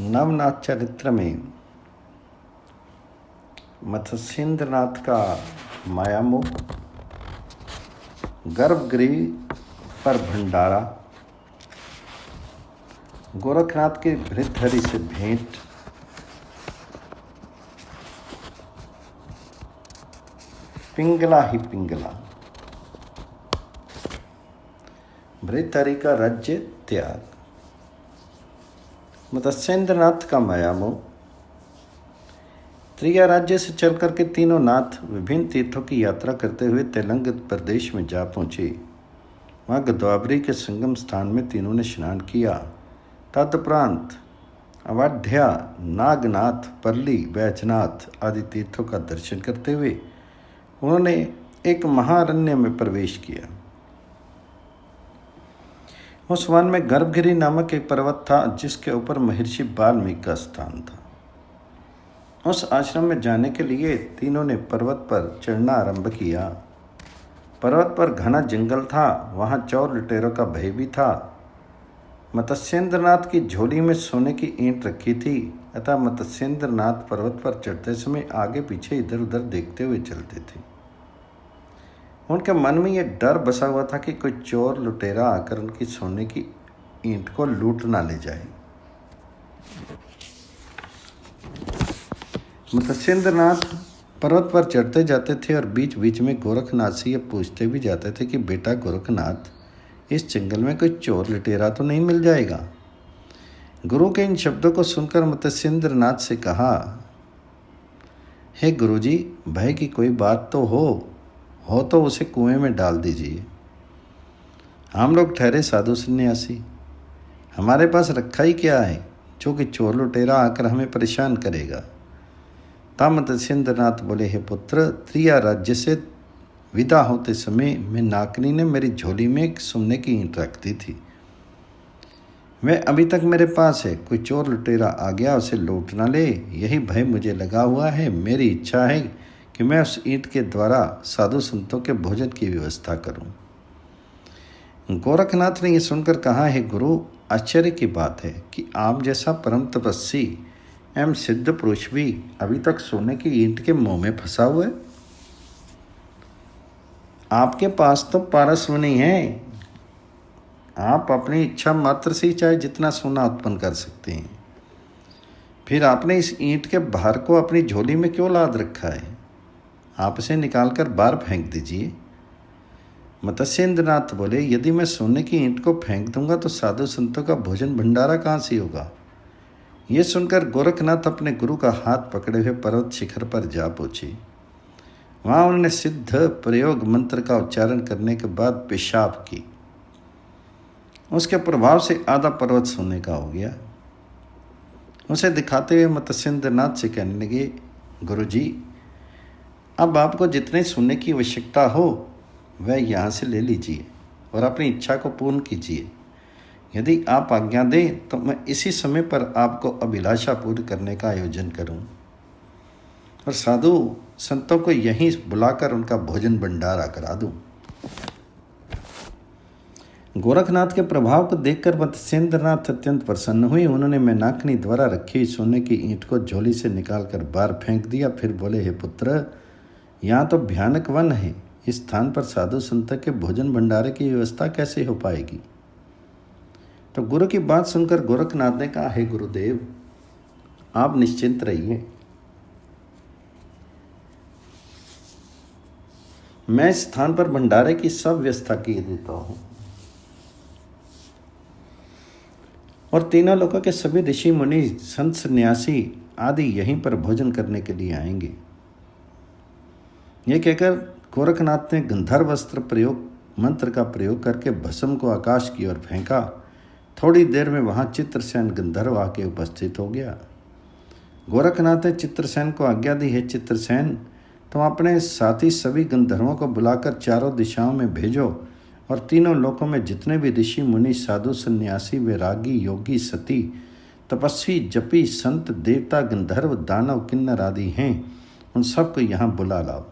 नवनाथ चरित्र में मत्स्येंद्रनाथ का मायामोह, गर्भगृह पर भंडारा, गोरखनाथ के भृतहरि से भेंट, पिंगला ही पिंगला, भृतहरि का राज्य त्याग। मत्स्येंद्रनाथ का मायामोह। त्रिया राज्य से चल करके तीनों नाथ विभिन्न तीर्थों की यात्रा करते हुए तेलंग प्रदेश में जा पहुँचे। वहाँ गोदावरी के संगम स्थान में तीनों ने स्नान किया। तदुपरांत अवध्या, नागनाथ, पर्ली, बैजनाथ आदि तीर्थों का दर्शन करते हुए उन्होंने एक महारण्य में प्रवेश किया। उस वन में गर्भगिरी नामक एक पर्वत था जिसके ऊपर महर्षि वाल्मीकि का स्थान था। उस आश्रम में जाने के लिए तीनों ने पर्वत पर चढ़ना आरंभ किया। पर्वत पर घना जंगल था, वहाँ चोर लुटेरों का भय भी था। मत्स्येंद्रनाथ की झोली में सोने की ईंट रखी थी, अतः मत्स्येंद्रनाथ पर्वत पर चढ़ते समय आगे पीछे इधर उधर देखते हुए चलते थे। उनके मन में यह डर बसा हुआ था कि कोई चोर लुटेरा आकर उनकी सोने की ईंट को लूट ना ले जाए। मत्स्येंद्रनाथ पर्वत पर चढ़ते जाते थे और बीच बीच में गोरखनाथ से ये पूछते भी जाते थे कि बेटा गोरखनाथ, इस जंगल में कोई चोर लुटेरा तो नहीं मिल जाएगा। गुरु के इन शब्दों को सुनकर मत्स्येंद्रनाथ से कहा, हे गुरुजी, भय की कोई बात तो हो तो उसे कुएं में डाल दीजिए। हम लोग ठहरे साधु सन्यासी, हमारे पास रखा ही क्या है जो कि चोर लुटेरा आकर हमें परेशान करेगा। तब मत्स्येंद्रनाथ बोले, हे पुत्र, त्रिया राज्य से विदा होते समय मैं नाकनी ने मेरी झोली में एक सोने की ईंट रख दी थी। वह अभी तक मेरे पास है। कोई चोर लुटेरा आ गया उसे लूट ना ले, यही भय मुझे लगा हुआ है। मेरी इच्छा है कि मैं उस ईंट के द्वारा साधु संतों के भोजन की व्यवस्था करूं। गोरखनाथ ने यह सुनकर कहा, हे गुरु, आश्चर्य की बात है कि आप जैसा परम तपस्वी एवं सिद्ध पुरुष भी अभी तक सोने की ईंट के मुंह में फंसा हुआ है। आपके पास तो पारसमणि है, आप अपनी इच्छा मात्र से ही चाहे जितना सोना उत्पन्न कर सकते हैं। फिर आपने इस ईंट के भार को अपनी झोली में क्यों लाद रखा है? आप इसे निकालकर बाहर फेंक दीजिए। मत्स्येंद्रनाथ बोले, यदि मैं सोने की ईंट को फेंक दूंगा तो साधु संतों का भोजन भंडारा कहाँ से होगा? ये सुनकर गोरखनाथ अपने गुरु का हाथ पकड़े हुए पर्वत शिखर पर जा पहुँचे। वहाँ उन्होंने सिद्ध प्रयोग मंत्र का उच्चारण करने के बाद पेशाब की। उसके प्रभाव से आधा पर्वत सोने का हो गया। उसे दिखाते हुए मत्स्येंद्रनाथ से कहने लगे, गुरुजी, अब आपको जितने सोने की आवश्यकता हो वह यहाँ से ले लीजिए और अपनी इच्छा को पूर्ण कीजिए। यदि आप आज्ञा दें तो मैं इसी समय पर आपको अभिलाषा पूर्ण करने का आयोजन करूं और साधु संतों को यहीं बुलाकर उनका भोजन भंडारा करा दूं। गोरखनाथ के प्रभाव को देखकर मत्स्येंद्रनाथ अत्यंत प्रसन्न हुए। उन्होंने मैनाकनी द्वारा रखी सोने की ईंट को झोली से निकालकर बाहर फेंक दिया। फिर बोले, हे पुत्र, यहाँ तो भयानक वन है, इस स्थान पर साधु संत के भोजन भंडारे की व्यवस्था कैसे हो पाएगी? तो गुरु की बात सुनकर गोरखनाथ ने कहा, हे गुरुदेव, आप निश्चिंत रहिए, मैं इस स्थान पर भंडारे की सब व्यवस्था की देता हूँ और तीनों लोगों के सभी ऋषि मुनि, संत, सन्यासी आदि यहीं पर भोजन करने के लिए आएंगे। यह कहकर गोरखनाथ ने गंधर्व अस्त्र प्रयोग मंत्र का प्रयोग करके भस्म को आकाश की ओर फेंका। थोड़ी देर में वहाँ चित्रसेन गंधर्व आके उपस्थित हो गया। गोरखनाथ ने चित्रसेन को आज्ञा दी, है चित्रसेन, तुम अपने साथी सभी गंधर्वों को बुलाकर चारों दिशाओं में भेजो और तीनों लोकों में जितने भी ऋषि मुनि, साधु, सन्यासी, वैरागी, योगी, सती, तपस्वी, जपी, संत, देवता, गंधर्व, दानव, किन्नर आदि हैं, उन सबको यहाँ बुला लाओ।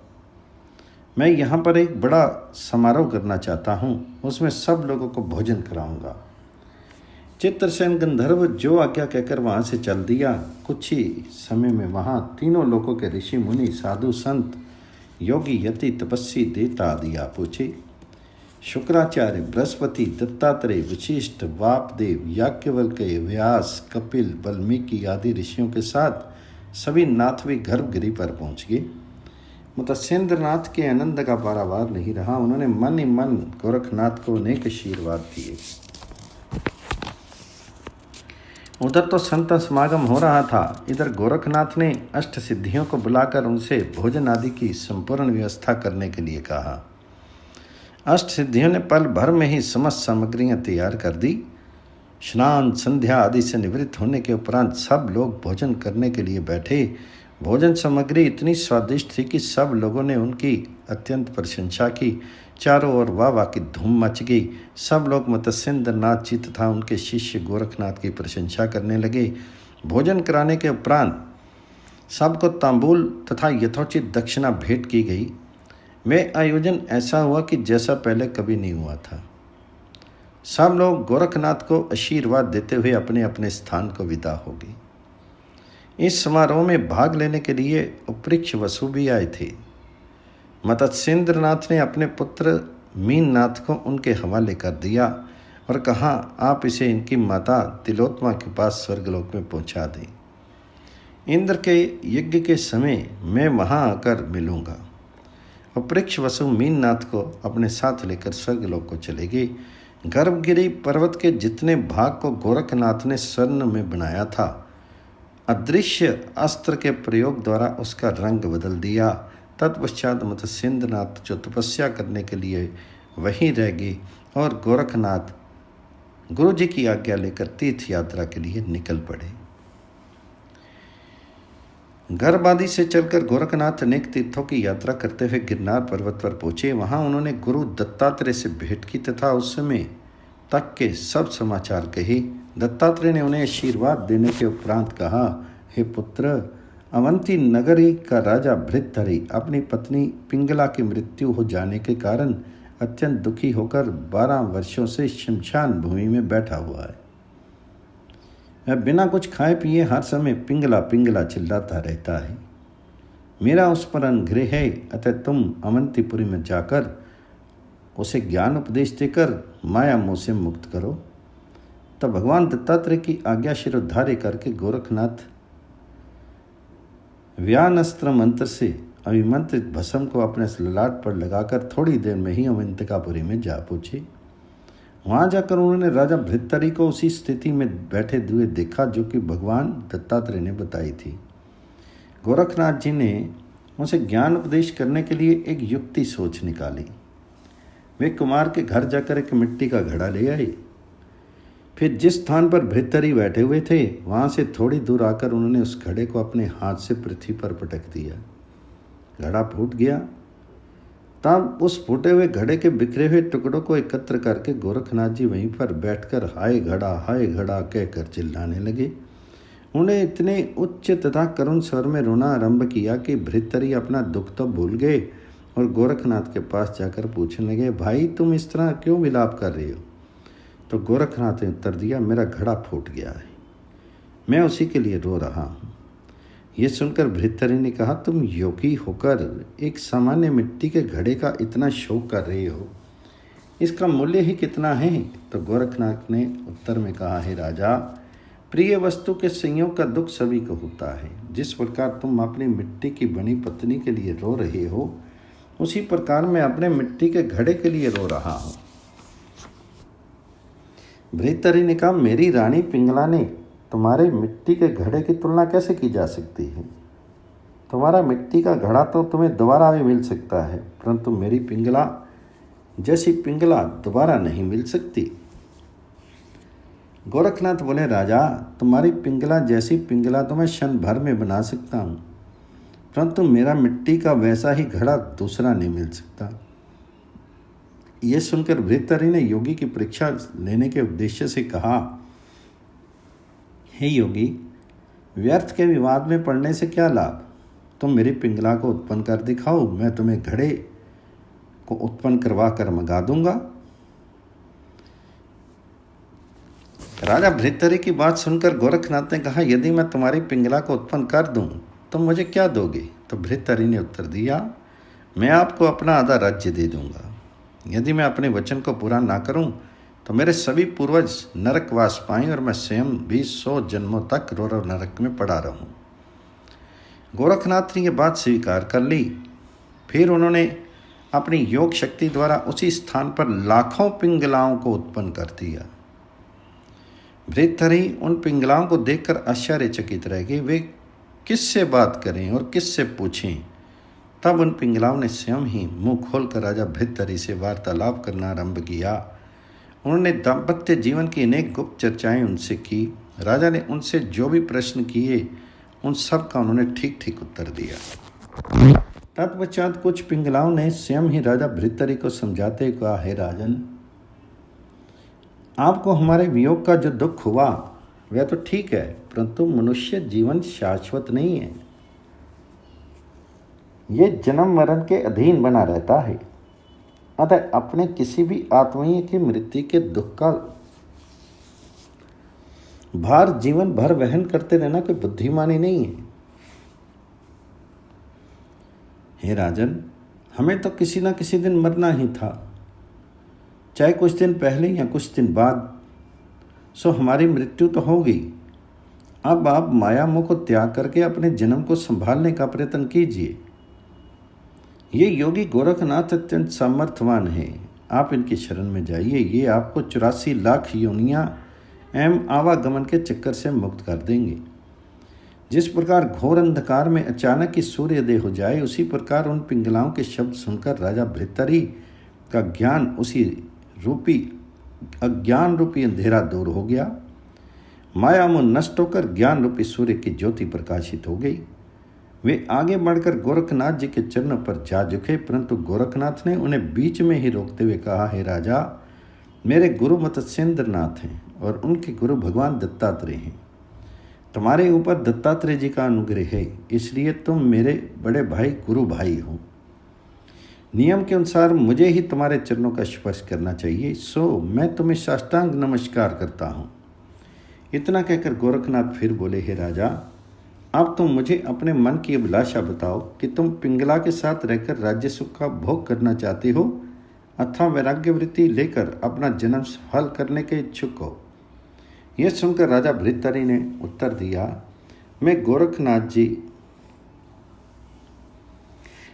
मैं यहाँ पर एक बड़ा समारोह करना चाहता हूँ, उसमें सब लोगों को भोजन कराऊंगा। चित्रसेन गंधर्व जो आज्ञा कहकर वहाँ से चल दिया। कुछ ही समय में वहाँ तीनों लोकों के ऋषि मुनि, साधु संत, योगी, यति, तपस्वी, देवता आदि आ पूछे। शुक्राचार्य, बृहस्पति, दत्तात्रेय, वशिष्ठ, वापदेव, याज्ञवल्क्य, व्यास, कपिल, वाल्मीकि आदि ऋषियों के साथ सभी नाथ भी गर्भगिरी पर पहुँच गए। मत्स्येंद्रनाथ के आनंद का पारावार नहीं रहा। उन्होंने मन ही मन गोरखनाथ को अनेक आशीर्वाद दिए। उधर तो संत समागम हो रहा था, इधर गोरखनाथ ने अष्ट सिद्धियों को बुलाकर उनसे भोजन आदि की संपूर्ण व्यवस्था करने के लिए कहा। अष्ट सिद्धियों ने पल भर में ही समस्त सामग्रियां तैयार कर दी। स्नान संध्या आदि से निवृत्त होने के उपरांत सब लोग भोजन करने के लिए बैठे। भोजन सामग्री इतनी स्वादिष्ट थी कि सब लोगों ने उनकी अत्यंत प्रशंसा की। चारों ओर वाह वाह की धूम मच गई। सब लोग मत्स्येंद्रनाथ जी तथा उनके शिष्य गोरखनाथ की प्रशंसा करने लगे। भोजन कराने के उपरांत सबको तांबूल तथा यथोचित दक्षिणा भेंट की गई। वह आयोजन ऐसा हुआ कि जैसा पहले कभी नहीं हुआ था। सब लोग गोरखनाथ को आशीर्वाद देते हुए अपने अपने स्थान को विदा हो गए। इस समारोह में भाग लेने के लिए उपृक्ष वसु भी आए थे। मत्स्येंद्रनाथ ने अपने पुत्र मीननाथ को उनके हवाले कर दिया और कहा, आप इसे इनकी माता तिलोत्तमा के पास स्वर्गलोक में पहुंचा दें। इंद्र के यज्ञ के समय मैं वहां आकर मिलूंगा। उपृक्ष वसु मीननाथ को अपने साथ लेकर स्वर्गलोक को चले गए। गर्भगिरी पर्वत के जितने भाग को गोरखनाथ ने स्वर्ण में बनाया था, अदृश्य अस्त्र के प्रयोग द्वारा उसका रंग बदल दिया। तत्पश्चात मत्स्येंद्रनाथ जो तपस्या करने के लिए वहीं रह गए और गोरखनाथ गुरु जी की आज्ञा लेकर तीर्थ यात्रा के लिए निकल पड़े। गर्भ आदि से चलकर गोरखनाथ अनेक तीर्थों की यात्रा करते हुए गिरनार पर्वत पर पहुंचे। वहां उन्होंने गुरु दत्तात्रेय से भेंट की तथा उस समय तक के सब समाचार कहे। दत्तात्रेय ने उन्हें आशीर्वाद देने के उपरांत कहा, हे पुत्र, अवंती नगरी का राजा भृतहरि अपनी पत्नी पिंगला की मृत्यु हो जाने के कारण अत्यंत दुखी होकर 12 वर्षों से शमशान भूमि में बैठा हुआ है। वह बिना कुछ खाए पिए हर समय पिंगला पिंगला चिल्लाता रहता है। मेरा उस पर अनुग्रह है, अतः तुम अवंतीपुरी में जाकर उसे ज्ञान उपदेश देकर माया मोह से मुक्त करो। तब भगवान दत्तात्रेय की आज्ञा शिरोधार्य करके गोरखनाथ व्यानस्त्र मंत्र से अभिमंत्रित भस्म को अपने ललाट पर लगाकर थोड़ी देर में ही अवंतिकापुरी में जा पहुंचे। वहां जाकर उन्होंने राजा भृतहरि को उसी स्थिति में बैठे हुए देखा जो कि भगवान दत्तात्रेय ने बताई थी। गोरखनाथ जी ने उसे ज्ञान उपदेश करने के लिए एक युक्ति सोच निकाली। वे कुमार के घर जाकर एक मिट्टी का घड़ा ले आए। फिर जिस स्थान पर भृतहरि बैठे हुए थे वहां से थोड़ी दूर आकर उन्होंने उस घड़े को अपने हाथ से पृथ्वी पर पटक दिया। घड़ा फूट गया। तब उस फूटे हुए घड़े के बिखरे हुए टुकड़ों को एकत्र करके गोरखनाथ जी वहीं पर बैठकर हाय घड़ा कहकर चिल्लाने लगे। उन्हें इतने उच्च तथा करुण स्वर में रोना आरंभ किया कि भृतहरि अपना दुख तो भूल गए और गोरखनाथ के पास जाकर पूछने लगे, भाई तुम इस तरह क्यों विलाप कर रहे हो? तो गोरखनाथ ने उत्तर दिया, मेरा घड़ा फूट गया है, मैं उसी के लिए रो रहा हूँ। ये सुनकर भृतहरि ने कहा, तुम योगी होकर एक सामान्य मिट्टी के घड़े का इतना शोक कर रहे हो, इसका मूल्य ही कितना है? तो गोरखनाथ ने उत्तर में कहा, है राजा, प्रिय वस्तु के संयोग का दुख सभी को होता है। जिस प्रकार तुम अपनी मिट्टी की बनी पत्नी के लिए रो रहे हो, उसी प्रकार मैं अपने मिट्टी के घड़े के लिए रो रहा हूँ। भृतहरि ने कहा, मेरी रानी पिंगला ने तुम्हारे मिट्टी के घड़े की तुलना कैसे की जा सकती है? तुम्हारा मिट्टी का घड़ा तो तुम्हें दोबारा भी मिल सकता है, परंतु मेरी पिंगला जैसी पिंगला दोबारा नहीं मिल सकती। गोरखनाथ बोले, राजा, तुम्हारी पिंगला जैसी पिंगला तो मैं क्षण भर में बना सकता हूँ, परंतु मेरा मिट्टी का वैसा ही घड़ा दूसरा नहीं मिल सकता। यह सुनकर भृतहरि ने योगी की परीक्षा लेने के उद्देश्य से कहा, हे योगी, व्यर्थ के विवाद में पड़ने से क्या लाभ? तुम मेरी पिंगला को उत्पन्न कर दिखाओ, मैं तुम्हें घड़े को उत्पन्न करवा कर मंगा दूंगा। राजा भृतहरि की बात सुनकर गोरखनाथ ने कहा, यदि मैं तुम्हारी पिंगला को उत्पन्न कर दूं तो मुझे क्या दोगे? तो भृतहरि ने उत्तर दिया, मैं आपको अपना आधा राज्य दे दूंगा। यदि मैं अपने वचन को पूरा ना करूं तो मेरे सभी पूर्वज नरकवास पाएं और मैं स्वयं भी 100 जन्मों तक रोरव नरक में पड़ा रहूं। गोरखनाथ ने यह बात स्वीकार कर ली। फिर उन्होंने अपनी योग शक्ति द्वारा उसी स्थान पर लाखों पिंगलाओं को उत्पन्न कर दिया। भृतहरि उन पिंगलाओं को देखकर आश्चर्यचकित रह गए। वे किससे बात करें और किससे पूछें? तब उन पिंगलाओं ने स्वयं ही मुंह खोलकर राजा भृतहरि से वार्तालाप करना आरंभ किया। उन्होंने दाम्पत्य जीवन की अनेक गुप्त चर्चाएं उनसे की। राजा ने उनसे जो भी प्रश्न किए उन सब का उन्होंने ठीक ठीक उत्तर दिया। तत्पश्चात कुछ पिंगलाओं ने स्वयं ही राजा भृतहरि को समझाते हुए कहा, हे राजन, आपको हमारे वियोग का जो दुख हुआ वह तो ठीक है, परंतु मनुष्य जीवन शाश्वत नहीं है। ये जन्म मरण के अधीन बना रहता है। अतः अपने किसी भी आत्मीय की मृत्यु के दुख का भार जीवन भर वहन करते रहना कोई बुद्धिमानी नहीं है। हे राजन, हमें तो किसी न किसी दिन मरना ही था, चाहे कुछ दिन पहले या कुछ दिन बाद, सो हमारी मृत्यु तो होगी। अब आप माया मोह को त्याग करके अपने जन्म को संभालने का प्रयत्न कीजिए। ये योगी गोरखनाथ अत्यंत सामर्थ्यवान है, आप इनकी शरण में जाइए। ये आपको 84 लाख योनियां एवं आवागमन के चक्कर से मुक्त कर देंगे। जिस प्रकार घोर अंधकार में अचानक ही सूर्योदय हो जाए, उसी प्रकार उन पिंगलाओं के शब्द सुनकर राजा भृतहरि का ज्ञान उसी अज्ञान रूपी अंधेरा दूर हो गया। माया मोह नष्ट होकर ज्ञान रूपी सूर्य की ज्योति प्रकाशित हो गई। वे आगे बढ़कर गोरखनाथ जी के चरणों पर जा झुके, परंतु गोरखनाथ ने उन्हें बीच में ही रोकते हुए कहा, हे राजा, मेरे गुरु मत्स्येंद्रनाथ हैं और उनके गुरु भगवान दत्तात्रेय हैं। तुम्हारे ऊपर दत्तात्रेय जी का अनुग्रह है, इसलिए तुम मेरे बड़े भाई गुरु भाई हो। नियम के अनुसार मुझे ही तुम्हारे चरणों का स्पर्श करना चाहिए, सो मैं तुम्हें साष्टांग नमस्कार करता हूँ। इतना कहकर गोरखनाथ फिर बोले, हे राजा, अब तुम मुझे अपने मन की अभिलाषा बताओ कि तुम पिंगला के साथ रहकर राज्य सुख का भोग करना चाहते हो अथवा वैराग्य वृत्ति लेकर अपना जन्म सफल करने के इच्छुक हो। यह सुनकर राजा भृतहरि ने उत्तर दिया, मैं गोरखनाथ जी,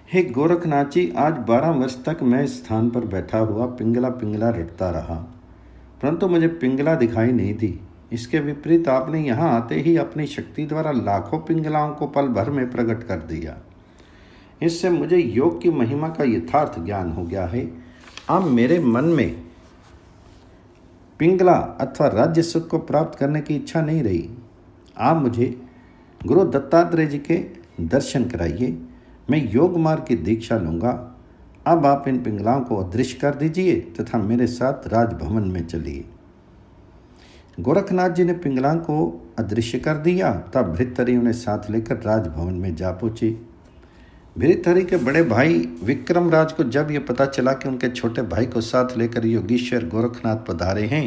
हे गोरखनाथ जी, आज 12 वर्ष तक मैं इस स्थान पर बैठा हुआ पिंगला पिंगला रटता रहा, परंतु मुझे पिंगला दिखाई नहीं दी। इसके विपरीत आपने यहाँ आते ही अपनी शक्ति द्वारा लाखों पिंगलाओं को पल भर में प्रकट कर दिया। इससे मुझे योग की महिमा का यथार्थ ज्ञान हो गया है। अब मेरे मन में पिंगला अथवा राज्य सुख को प्राप्त करने की इच्छा नहीं रही। आप मुझे गुरु दत्तात्रेय जी के दर्शन कराइए, मैं योग मार्ग की दीक्षा लूँगा। अब आप इन पिंगलाओं को अदृश्य कर दीजिए तथा मेरे साथ राजभवन में चलिए। गोरखनाथ जी ने पिंगलाओं को अदृश्य कर दिया। तब भृतहरि उन्हें साथ लेकर राजभवन में जा पहुँचे। भृतहरि के बड़े भाई विक्रमराज को जब यह पता चला कि उनके छोटे भाई को साथ लेकर योगीश्वर गोरखनाथ पधारे हैं,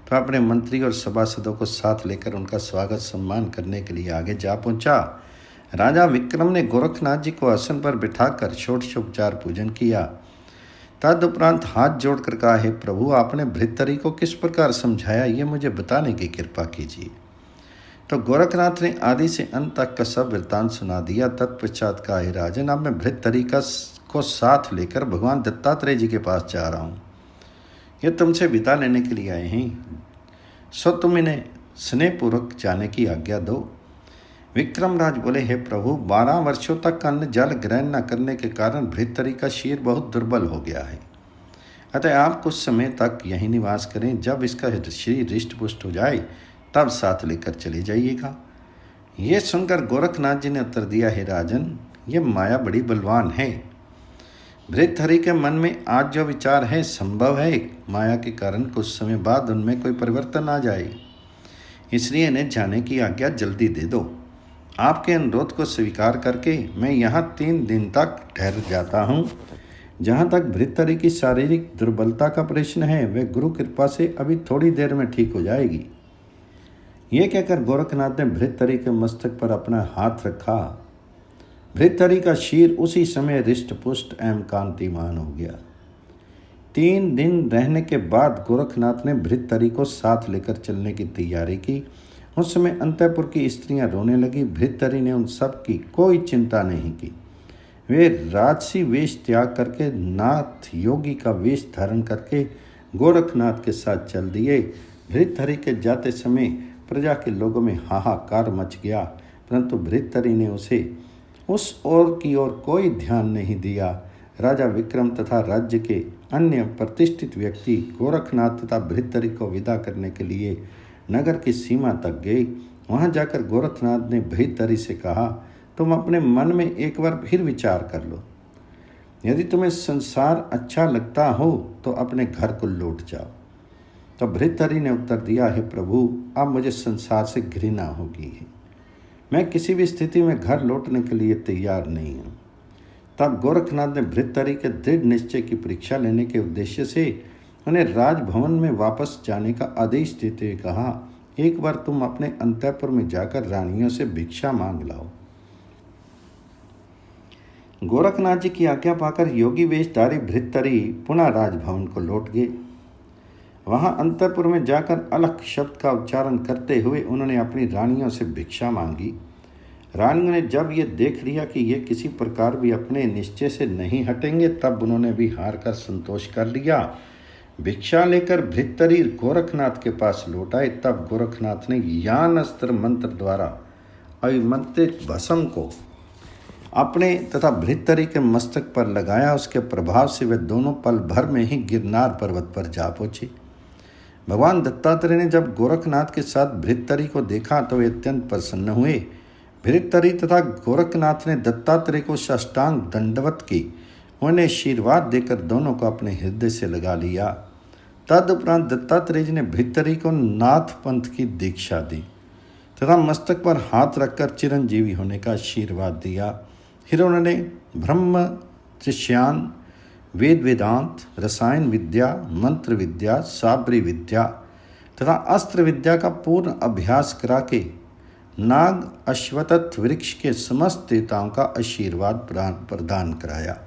तो अपने मंत्री और सभासदों को साथ लेकर उनका स्वागत सम्मान करने के लिए आगे जा पहुंचा। राजा विक्रम ने गोरखनाथ जी को आसन पर बिठाकर षोडशोपचार पूजन किया। तदुपरांत हाथ जोड़कर कहा, हे प्रभु, आपने भृतहरि को किस प्रकार समझाया, ये मुझे बताने की कृपा कीजिए। तो गोरखनाथ ने आदि से अंत तक का सब वृत्तांत सुना दिया। तत्पश्चात कहा, हे राजन, अब मैं भृतहरि को साथ लेकर भगवान दत्तात्रेय जी के पास जा रहा हूँ। ये तुमसे विदा लेने के लिए आए हैं, सो तुम इन्हें स्नेहपूर्वक जाने की आज्ञा दो। विक्रमराज बोले, हे प्रभु, 12 वर्षों तक अन्न जल ग्रहण न करने के कारण भृतहरि का शरीर बहुत दुर्बल हो गया है। अतः आप कुछ समय तक यहीं निवास करें। जब इसका शरीर हृष्ट पुष्ट हो जाए तब साथ लेकर चले जाइएगा। ये सुनकर गोरखनाथ जी ने उत्तर दिया, हे राजन, ये माया बड़ी बलवान है। भृतहरि के मन में आज जो विचार है, संभव है माया के कारण कुछ समय बाद उनमें कोई परिवर्तन आ जाए, इसलिए इन्हें जाने की आज्ञा जल्दी दे दो। आपके अनुरोध को स्वीकार करके मैं यहाँ 3 दिन तक ठहर जाता हूँ। जहाँ तक भृतहरि की शारीरिक दुर्बलता का प्रश्न है, वह गुरु कृपा से अभी थोड़ी देर में ठीक हो जाएगी। ये कहकर गोरखनाथ ने भृतहरि के मस्तक पर अपना हाथ रखा। भृतहरि का शीर उसी समय रिष्ट पुष्ट एवं कांतिमान हो गया। 3 दिन रहने के बाद गोरखनाथ ने भृतहरि को साथ लेकर चलने की तैयारी की। उस समय अंतःपुर की स्त्रियां रोने लगी। भृतहरि ने उन सब की कोई चिंता नहीं की। वे राजसी वेश त्याग करके नाथ योगी का वेश धारण करके गोरखनाथ के साथ चल दिए। भृतहरि के जाते समय प्रजा के लोगों में हाहाकार मच गया, परंतु भृतहरि ने उस ओर की ओर कोई ध्यान नहीं दिया। राजा विक्रम तथा राज्य के अन्य प्रतिष्ठित व्यक्ति गोरखनाथ तथा भृतहरि को विदा करने के लिए नगर की सीमा तक गए। वहां जाकर गोरखनाथ ने भृतहरि से कहा, तुम अपने मन में एक बार फिर विचार कर लो। यदि तुम्हें संसार अच्छा लगता हो तो अपने घर को लौट जाओ। तो भृतहरि ने उत्तर दिया, हे प्रभु, अब मुझे संसार से घृणा हो गई है। मैं किसी भी स्थिति में घर लौटने के लिए तैयार नहीं हूँ। तब गोरखनाथ ने भृतहरि के दृढ़ निश्चय की परीक्षा लेने के उद्देश्य से उन्हें राजभवन में वापस जाने का आदेश देते हुए कहा, एक बार तुम अपने अंतःपुर में जाकर रानियों से भिक्षा मांग लाओ। गोरखनाथ जी की आज्ञा पाकर योगी वेशधारी भृतहरि पुनः राजभवन को लौट गए। वहां अंतःपुर में जाकर अलख शब्द का उच्चारण करते हुए उन्होंने अपनी रानियों से भिक्षा मांगी। रानियों ने जब ये देख लिया कि ये किसी प्रकार भी अपने निश्चय से नहीं हटेंगे, तब उन्होंने भी हार कर संतोष कर लिया। भिक्षा लेकर भृतहरि गोरखनाथ के पास लौट आए। तब गोरखनाथ ने यान अस्त्र मंत्र द्वारा अभिमंत्रित भस्म को अपने तथा भृतहरि के मस्तक पर लगाया। उसके प्रभाव से वे दोनों पल भर में ही गिरनार पर्वत पर जा पहुंचे। भगवान दत्तात्रेय ने जब गोरखनाथ के साथ भृतहरि को देखा तो वे अत्यंत प्रसन्न हुए। भृतहरि तथा गोरखनाथ ने दत्तात्रेय को साष्टांग दंडवत की। उन्हें आशीर्वाद देकर दोनों को अपने हृदय से लगा लिया। तदुपरांत दत्तात्रेय जी ने भृतहरि को नाथ पंथ की दीक्षा दी तथा मस्तक पर हाथ रखकर चिरंजीवी होने का आशीर्वाद दिया। फिर उन्होंने ब्रह्म त्रिश्यान, वेद वेदांत, रसायन विद्या, मंत्र विद्या, साबरी विद्या तथा अस्त्र विद्या का पूर्ण अभ्यास करा के नाग अश्वत्थ वृक्ष के समस्त देवताओं का आशीर्वाद प्रदान कराया।